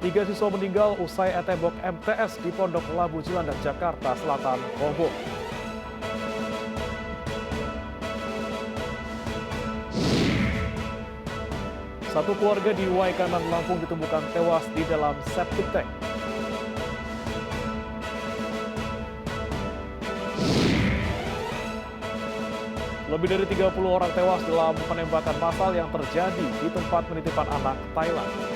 Tiga siswa meninggal usai tembok MTS di Pondok Labu Cilandak, Jakarta Selatan roboh. Satu keluarga di Waikanan, Lampung ditemukan tewas di dalam septic tank. Lebih dari 30 orang tewas dalam penembakan massal yang terjadi di tempat penitipan anak Thailand.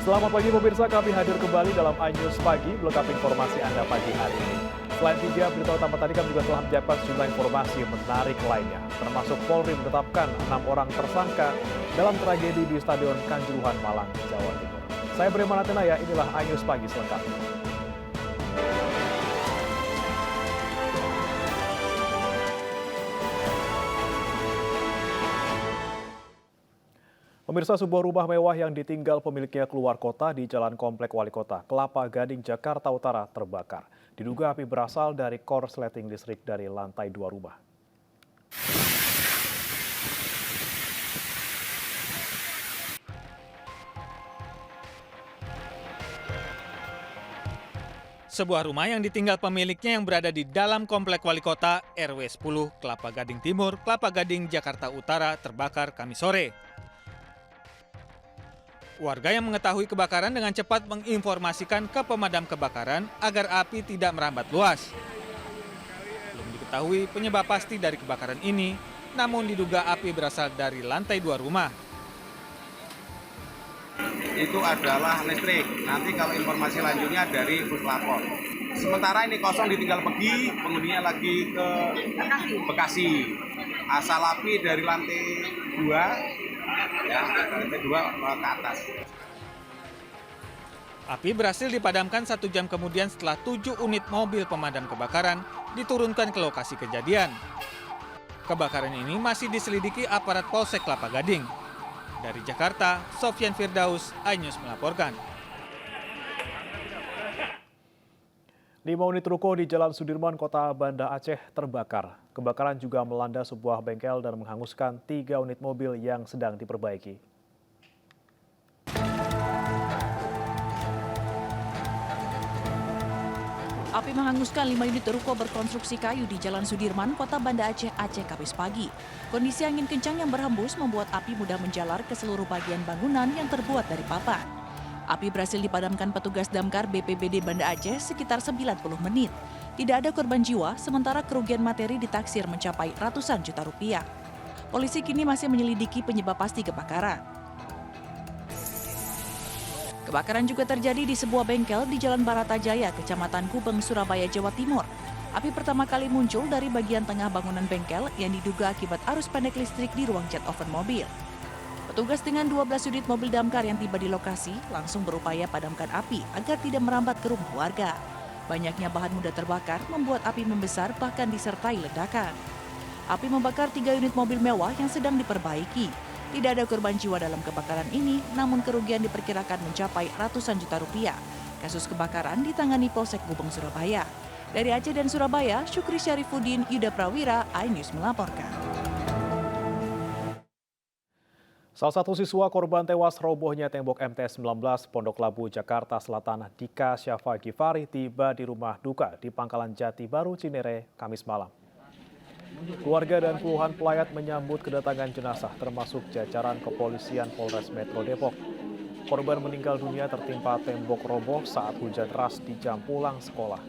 Selamat pagi pemirsa, kami hadir kembali dalam iNews Pagi, melengkapi informasi Anda pagi hari ini. Selain 3 berita utama tadi, kami juga telah menyiapkan sejumlah informasi menarik lainnya, termasuk Polri menetapkan 6 orang tersangka dalam tragedi di Stadion Kanjuruhan, Malang, Jawa Timur. Saya Breman Atenaya, inilah iNews Pagi selengkapnya. Pemirsa, sebuah rumah mewah yang ditinggal pemiliknya keluar kota di Jalan Komplek Wali Kota, Kelapa Gading, Jakarta Utara terbakar. Diduga api berasal dari korsleting listrik dari lantai 2 rumah. Sebuah rumah yang ditinggal pemiliknya yang berada di dalam Komplek Wali Kota RW 10 Kelapa Gading Timur, Kelapa Gading, Jakarta Utara terbakar Kamis sore. Warga yang mengetahui kebakaran dengan cepat menginformasikan ke pemadam kebakaran agar api tidak merambat luas. Belum diketahui penyebab pasti dari kebakaran ini, namun diduga api berasal dari lantai 2 rumah. Itu adalah listrik. Nanti kalau informasi lanjutnya dari puslapor. Sementara ini kosong ditinggal pergi, penghuninya lagi ke Bekasi. Asal api dari lantai 2, ya, lantai 2 ke atas. Api berhasil dipadamkan 1 jam kemudian setelah 7 unit mobil pemadam kebakaran diturunkan ke lokasi kejadian. Kebakaran ini masih diselidiki aparat Polsek Kelapa Gading. Dari Jakarta, Sofyan Firdaus, iNews melaporkan. 5 unit ruko di Jalan Sudirman, Kota Banda Aceh terbakar. Kebakaran juga melanda sebuah bengkel dan menghanguskan 3 unit mobil yang sedang diperbaiki. Api menghanguskan 5 unit ruko berkonstruksi kayu di Jalan Sudirman, Kota Banda Aceh, Kamis pagi. Kondisi angin kencang yang berhembus membuat api mudah menjalar ke seluruh bagian bangunan yang terbuat dari papan. Api berhasil dipadamkan petugas damkar BPBD Banda Aceh sekitar 90 menit. Tidak ada korban jiwa, sementara kerugian materi ditaksir mencapai ratusan juta rupiah. Polisi kini masih menyelidiki penyebab pasti kebakaran. Kebakaran juga terjadi di sebuah bengkel di Jalan Baratajaya, Kecamatan Gubeng, Surabaya, Jawa Timur. Api pertama kali muncul dari bagian tengah bangunan bengkel yang diduga akibat arus pendek listrik di ruang jet oven mobil. Petugas dengan 12 unit mobil damkar yang tiba di lokasi langsung berupaya padamkan api agar tidak merambat ke rumah warga. Banyaknya bahan mudah terbakar membuat api membesar bahkan disertai ledakan. Api membakar 3 unit mobil mewah yang sedang diperbaiki. Tidak ada korban jiwa dalam kebakaran ini, namun kerugian diperkirakan mencapai ratusan juta rupiah. Kasus kebakaran ditangani Polsek Gubeng, Surabaya. Dari Aceh dan Surabaya, Syukri Syarifuddin, Yuda Prawira, iNews melaporkan. Salah satu siswa korban tewas robohnya tembok MTS 19 Pondok Labu, Jakarta Selatan, Dika Syafa Gifari, tiba di rumah duka di Pangkalan Jati Baru, Cinere, Kamis malam. Keluarga dan puluhan pelayat menyambut kedatangan jenazah, termasuk jajaran kepolisian Polres Metro Depok. Korban meninggal dunia tertimpa tembok roboh saat hujan deras di jam pulang sekolah.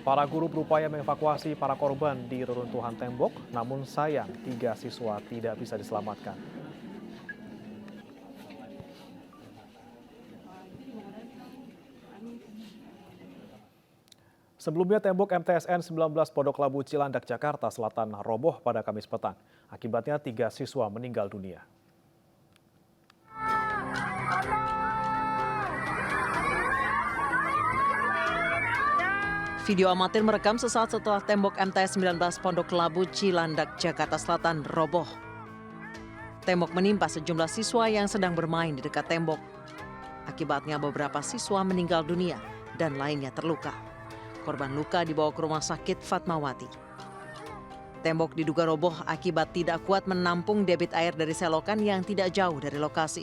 Para guru berupaya mengevakuasi para korban di reruntuhan tembok, namun sayang 3 siswa tidak bisa diselamatkan. Sebelumnya tembok MTSN 19 Pondok Labu Cilandak, Jakarta Selatan roboh pada Kamis petang. Akibatnya 3 siswa meninggal dunia. Video amatir merekam sesaat setelah tembok MTS 19 Pondok Labu Cilandak, Jakarta Selatan roboh. Tembok menimpa sejumlah siswa yang sedang bermain di dekat tembok. Akibatnya beberapa siswa meninggal dunia dan lainnya terluka. Korban luka dibawa ke rumah sakit Fatmawati. Tembok diduga roboh akibat tidak kuat menampung debit air dari selokan yang tidak jauh dari lokasi.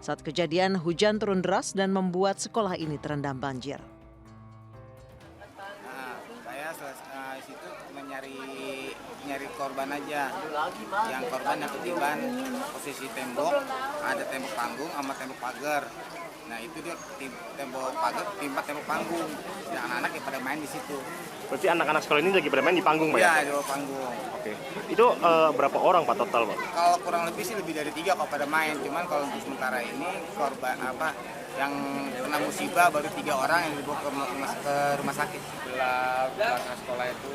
Saat kejadian, hujan turun deras dan membuat sekolah ini terendam banjir. Saya situ cuma nyari korban aja. Yang korban yang ketiban posisi tembok, ada tembok panggung sama tembok pagar. Nah itu dia tembok pagar timpa tembok panggung. Dan anak-anak yang pada main di situ. Berarti anak-anak sekolah ini lagi pada main di panggung, Pak? Iya, di bawah panggung. Oke. Itu berapa orang, Pak, total, Pak? Kalau kurang lebih sih lebih dari 3 kalau pada main. Cuman kalau untuk sementara ini korban yang kena musibah baru 3 orang yang dibawa ke rumah sakit. Belakang sekolah itu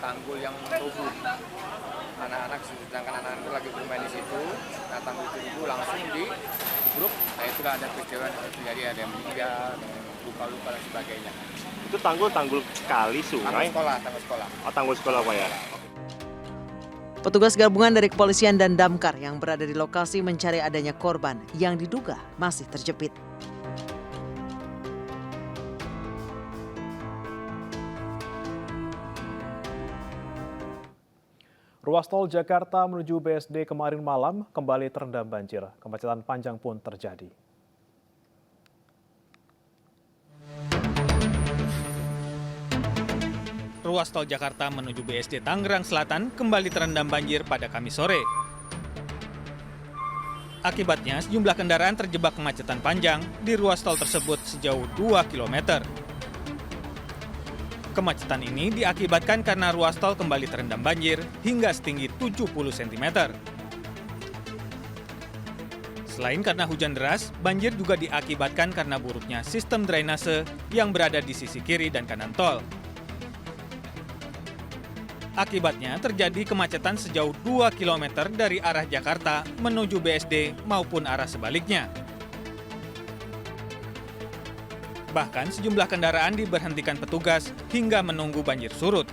tanggul yang rubuh. Anak-anak, sedangkan anak-anak itu lagi bermain di situ. Nah, tanggul itu rubuh langsung di grup. Nah, itulah ada peristiwa yang terjadi, ada yang meninggal, luka-luka dan sebagainya. Itu tanggul kali sungai? Tanggul sekolah. Oh, tanggul sekolah, Pak, ya? Petugas gabungan dari kepolisian dan damkar yang berada di lokasi mencari adanya korban yang diduga masih terjepit. Ruas tol Jakarta menuju BSD kemarin malam kembali terendam banjir. Kemacetan panjang pun terjadi. Ruas tol Jakarta menuju BSD Tangerang Selatan kembali terendam banjir pada Kamis sore. Akibatnya, sejumlah kendaraan terjebak kemacetan panjang di ruas tol tersebut sejauh 2 km. Kemacetan ini diakibatkan karena ruas tol kembali terendam banjir hingga setinggi 70 cm. Selain karena hujan deras, banjir juga diakibatkan karena buruknya sistem drainase yang berada di sisi kiri dan kanan tol. Akibatnya terjadi kemacetan sejauh 2 km dari arah Jakarta menuju BSD maupun arah sebaliknya. Bahkan sejumlah kendaraan diberhentikan petugas hingga menunggu banjir surut.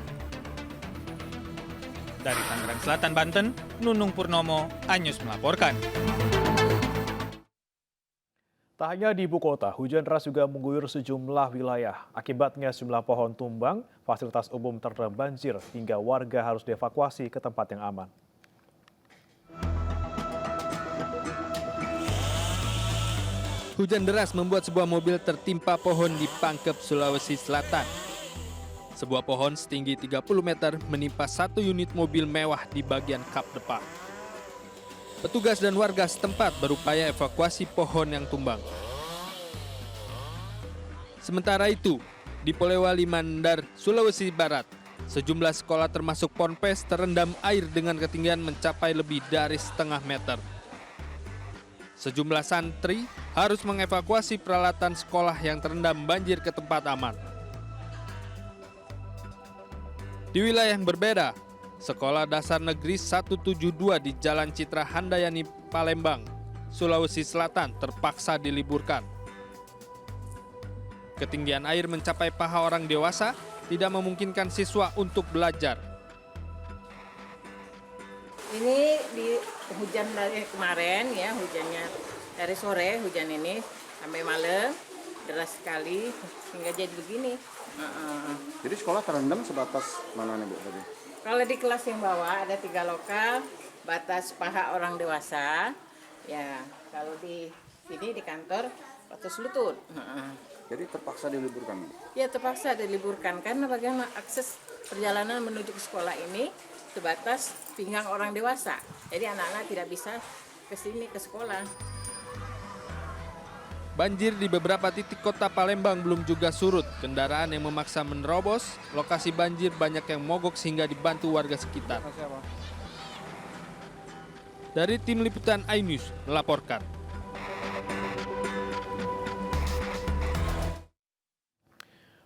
Dari Tangerang Selatan, Banten, Nunung Purnomo, Anyus melaporkan. Tak hanya di ibu kota, hujan deras juga mengguyur sejumlah wilayah. Akibatnya sejumlah pohon tumbang, fasilitas umum terendam banjir hingga warga harus dievakuasi ke tempat yang aman. Hujan deras membuat sebuah mobil tertimpa pohon di Pangkep, Sulawesi Selatan. Sebuah pohon setinggi 30 meter menimpa satu unit mobil mewah di bagian kap depan. Petugas dan warga setempat berupaya evakuasi pohon yang tumbang. Sementara itu, di Polewali Mandar, Sulawesi Barat, sejumlah sekolah termasuk Ponpes terendam air dengan ketinggian mencapai lebih dari setengah meter. Sejumlah santri harus mengevakuasi peralatan sekolah yang terendam banjir ke tempat aman. Di wilayah yang berbeda, Sekolah Dasar Negeri 172 di Jalan Citra Handayani, Palembang, Sulawesi Selatan terpaksa diliburkan. Ketinggian air mencapai paha orang dewasa tidak memungkinkan siswa untuk belajar. Ini di hujan dari kemarin ya, hujannya dari sore hujan ini sampai malam deras sekali hingga jadi begini. Jadi sekolah terendam sebatas mana nih Bu tadi? Kalau di kelas yang bawah ada 3 lokal, batas paha orang dewasa. Ya, kalau di sini di kantor batas lutut. Jadi terpaksa diliburkan? Ya, terpaksa diliburkan karena bagaimana akses perjalanan menuju ke sekolah ini sebatas pinggang orang dewasa. Jadi anak-anak tidak bisa ke sini ke sekolah. Banjir di beberapa titik kota Palembang belum juga surut. Kendaraan yang memaksa menerobos lokasi banjir banyak yang mogok sehingga dibantu warga sekitar. Dari tim liputan iNews melaporkan.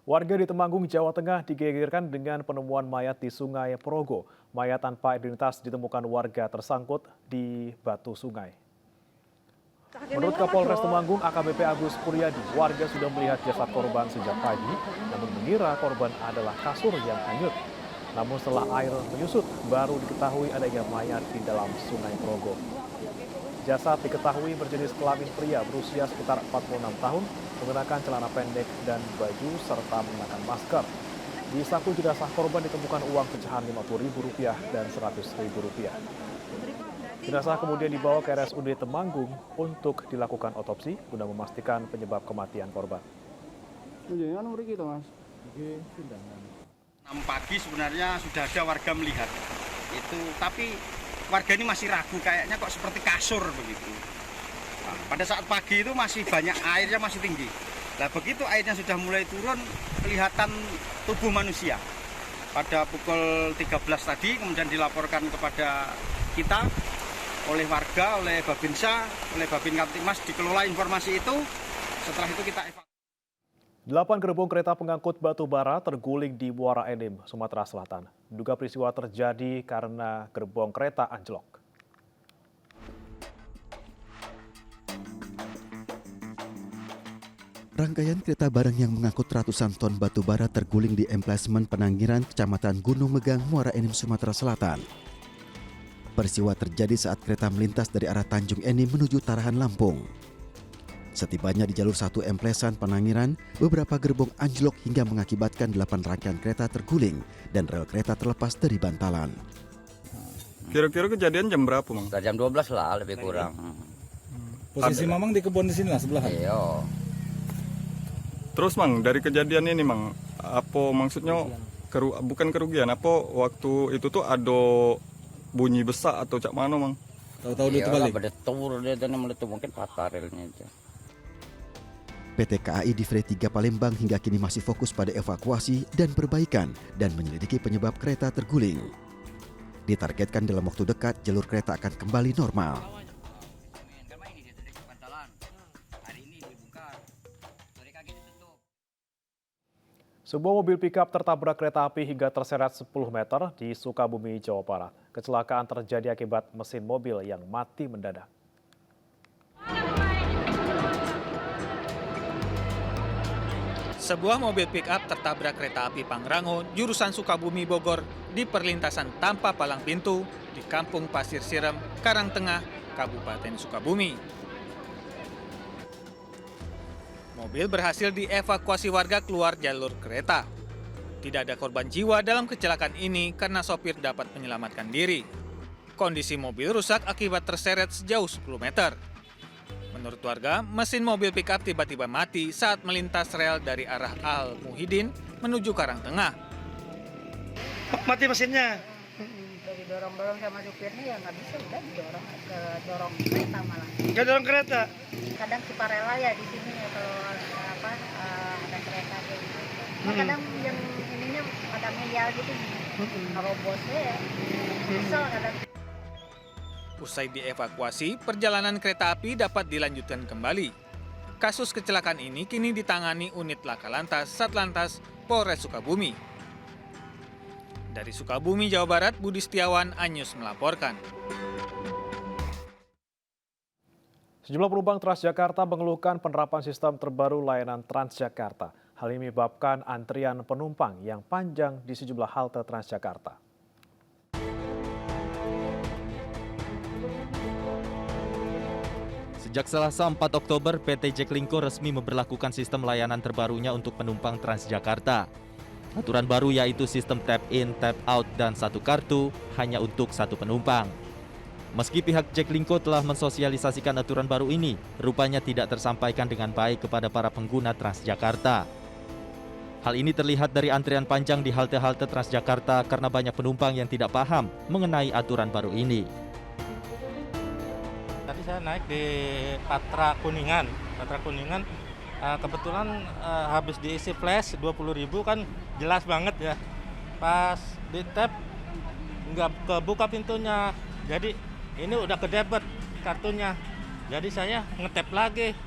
Warga di Temanggung, Jawa Tengah digegerkan dengan penemuan mayat di Sungai Progo. Mayat tanpa identitas ditemukan warga tersangkut di batu sungai. Menurut Kapolres Temanggung AKBP Agus Kuryadi, warga sudah melihat jasad korban sejak pagi, namun mengira korban adalah kasur yang hanyut. Namun setelah air menyusut, baru diketahui adanya mayat di dalam Sungai Progo. Jasad diketahui berjenis kelamin pria berusia sekitar 46 tahun, menggunakan celana pendek dan baju serta menggunakan masker. Di saku jenazah korban ditemukan uang pecahan Rp50.000 dan Rp100.000. Jenazah kemudian dibawa ke RSUD Temanggung untuk dilakukan otopsi guna memastikan penyebab kematian korban. 6 pagi sebenarnya sudah ada warga melihat itu, tapi warga ini masih ragu, kayaknya kok seperti kasur begitu. Nah, pada saat pagi itu masih banyak airnya, masih tinggi. Nah, begitu airnya sudah mulai turun, kelihatan tubuh manusia. Pada pukul 13 tadi kemudian dilaporkan kepada kita oleh warga, oleh Babinsa, oleh Babin Kamtibmas, dikelola informasi itu. Setelah itu kita evakuasi. 8 gerbong kereta pengangkut batu bara terguling di Muara Enim, Sumatera Selatan. Diduga peristiwa terjadi karena gerbong kereta anjlok. Rangkaian kereta barang yang mengangkut ratusan ton batu bara terguling di emplasmen Penanggiran, Kecamatan Gunung Megang, Muara Enim, Sumatera Selatan. Peristiwa terjadi saat kereta melintas dari arah Tanjung Enim menuju Tarahan, Lampung. Setibanya di jalur 1 Emplesan Penanggiran, beberapa gerbong anjlok hingga mengakibatkan 8 rangkaian kereta terguling dan rel kereta terlepas dari bantalan. Kira-kira kejadian jam berapa, Mang? Jam 12 lah, lebih kurang. Posisi Mamang di kebun di sini lah sebelahan. Iya. Terus, Mang, dari kejadian ini, Mang, apa maksudnya bukan kerugian, apa waktu itu tuh ada bunyi besar atau cak mana, Mang? Tahu-tahu dia terbalik. Betul, dia meletup, mungkin patah relnya aja. PT KAI Divre 3 Palembang hingga kini masih fokus pada evakuasi dan perbaikan dan menyelidiki penyebab kereta terguling. Ditargetkan dalam waktu dekat jalur kereta akan kembali normal. Sebuah mobil pickup tertabrak kereta api hingga terseret 10 meter di Sukabumi, Jawa Barat. Kecelakaan terjadi akibat mesin mobil yang mati mendadak. Sebuah mobil pick-up tertabrak kereta api Pangrango jurusan Sukabumi Bogor di perlintasan Tampa Palang Pintu di Kampung Pasir Sirem, Karangtengah, Kabupaten Sukabumi. Mobil berhasil dievakuasi warga keluar jalur kereta. Tidak ada korban jiwa dalam kecelakaan ini karena sopir dapat menyelamatkan diri. Kondisi mobil rusak akibat terseret sejauh 10 meter. Menurut warga, mesin mobil pickup tiba-tiba mati saat melintas rel dari arah Al Muhyiddin menuju Karangtengah. Mati mesinnya. Dari dorong-dorong sama supirnya ya nggak bisa, udah didorong ke dorong kereta malah. Nggak dorong kereta. Kadang sukarela ya di sini ya kalau ada kereta kayak gitu. Kadang yang ininya ada medial gitu, nerobosnya ya. Kesel kadang. Usai dievakuasi, perjalanan kereta api dapat dilanjutkan kembali. Kasus kecelakaan ini kini ditangani unit Laka Lantas Satlantas Polres Sukabumi. Dari Sukabumi, Jawa Barat, Budi Setiawan, Anyus melaporkan. Sejumlah penumpang Transjakarta mengeluhkan penerapan sistem terbaru layanan Transjakarta. Hal ini menyebabkan antrian penumpang yang panjang di sejumlah halte Transjakarta. Sejak Selasa 4 Oktober, PT Jaklingko resmi memberlakukan sistem layanan terbarunya untuk penumpang Transjakarta. Aturan baru yaitu sistem tap in, tap out, dan satu kartu hanya untuk satu penumpang. Meski pihak Jaklingko telah mensosialisasikan aturan baru ini, rupanya tidak tersampaikan dengan baik kepada para pengguna Transjakarta. Hal ini terlihat dari antrian panjang di halte-halte Transjakarta karena banyak penumpang yang tidak paham mengenai aturan baru ini. Tadi saya naik di Patra Kuningan. Kebetulan habis diisi flash 20.000 kan jelas banget ya. Pas di tap nggak kebuka pintunya. Jadi ini udah kedebet kartunya. Jadi saya ngetap lagi.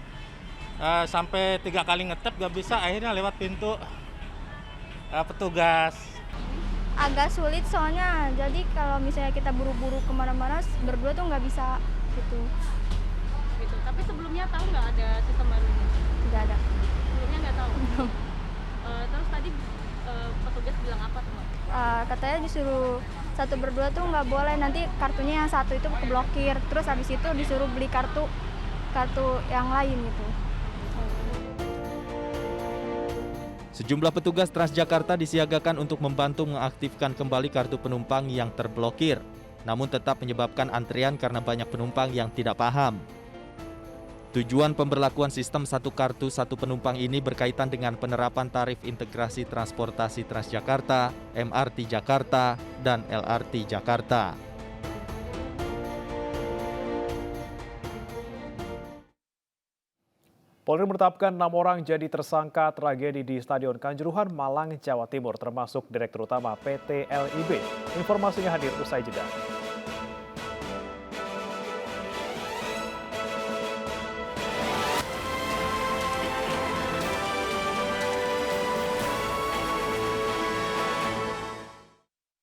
Sampai 3 kali ngetap nggak bisa, akhirnya lewat pintu petugas. Agak sulit soalnya, jadi kalau misalnya kita buru-buru kemana-mana berdua tuh nggak bisa gitu. Tapi sebelumnya tahu nggak ada sistem baru ini? Nggak ada. Sebelumnya nggak tahu. Terus tadi petugas bilang apa tuh, Mbak? Katanya disuruh 1 berdua tuh nggak boleh, nanti kartunya yang satu itu keblokir, terus habis itu disuruh beli kartu yang lain gitu. Sejumlah petugas Transjakarta disiagakan untuk membantu mengaktifkan kembali kartu penumpang yang terblokir, namun tetap menyebabkan antrian karena banyak penumpang yang tidak paham. Tujuan pemberlakuan sistem satu kartu satu penumpang ini berkaitan dengan penerapan tarif integrasi transportasi Transjakarta, MRT Jakarta, dan LRT Jakarta. Polri menetapkan 6 orang jadi tersangka tragedi di Stadion Kanjuruhan, Malang, Jawa Timur, termasuk Direktur Utama PT LIB. Informasinya hadir usai jeda.